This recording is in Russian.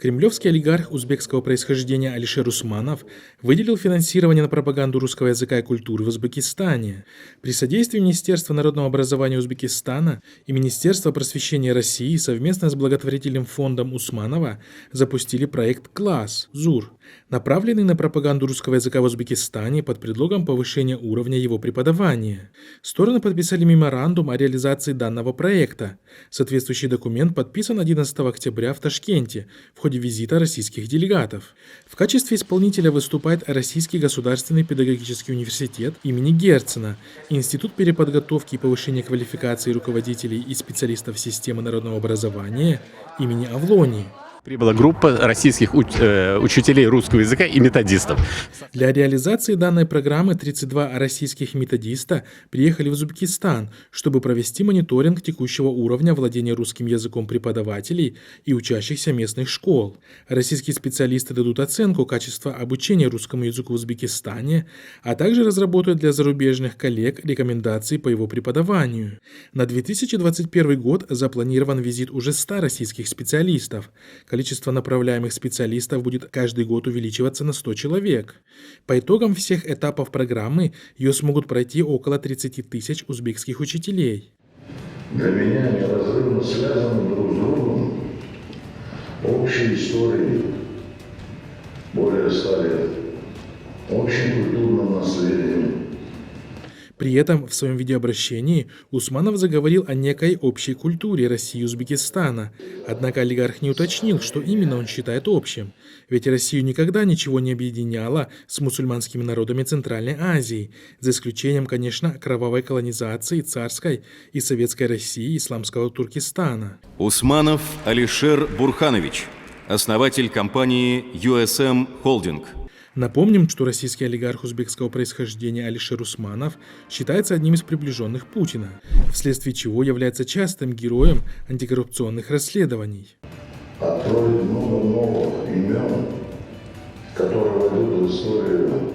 Кремлевский олигарх узбекского происхождения Алишер Усманов выделил финансирование на пропаганду русского языка и культуры в Узбекистане. При содействии Министерства народного образования Узбекистана и Министерства просвещения России совместно с благотворительным фондом Усманова запустили проект «Класс» ЗУР, направленный на пропаганду русского языка в Узбекистане под предлогом повышения уровня его преподавания. Стороны подписали меморандум о реализации данного проекта. Соответствующий документ подписан 11 октября в Ташкенте в ходе визита российских делегатов. В качестве исполнителя выступает Российский государственный педагогический университет имени Герцена, Институт переподготовки и повышения квалификации руководителей и специалистов системы народного образования имени Авлонии. Прибыла группа российских учителей русского языка и методистов. Для реализации данной программы 32 российских методиста приехали в Узбекистан, чтобы провести мониторинг текущего уровня владения русским языком преподавателей и учащихся местных школ. Российские специалисты дадут оценку качества обучения русскому языку в Узбекистане, а также разработают для зарубежных коллег рекомендации по его преподаванию. На 2021 год запланирован визит уже 100 российских специалистов. Количество направляемых специалистов будет каждый год увеличиваться на 100 человек. По итогам всех этапов программы ее смогут пройти около 30 тысяч узбекских учителей. Для меня неразрывно связаны друг с другом общие истории более 100 лет, общим культурным наследием. При этом в своем видеообращении Усманов заговорил о некой общей культуре России и Узбекистана. Однако олигарх не уточнил, что именно он считает общим. Ведь Россию никогда ничего не объединяло с мусульманскими народами Центральной Азии, за исключением, конечно, кровавой колонизации царской и советской России и исламского Туркестана. Усманов Алишер Бурханович, основатель компании USM Holding. Напомним, что российский олигарх узбекского происхождения Алишер Усманов считается одним из приближенных Путина, вследствие чего является частым героем антикоррупционных расследований. Откроет много новых имен, которые войдут в историю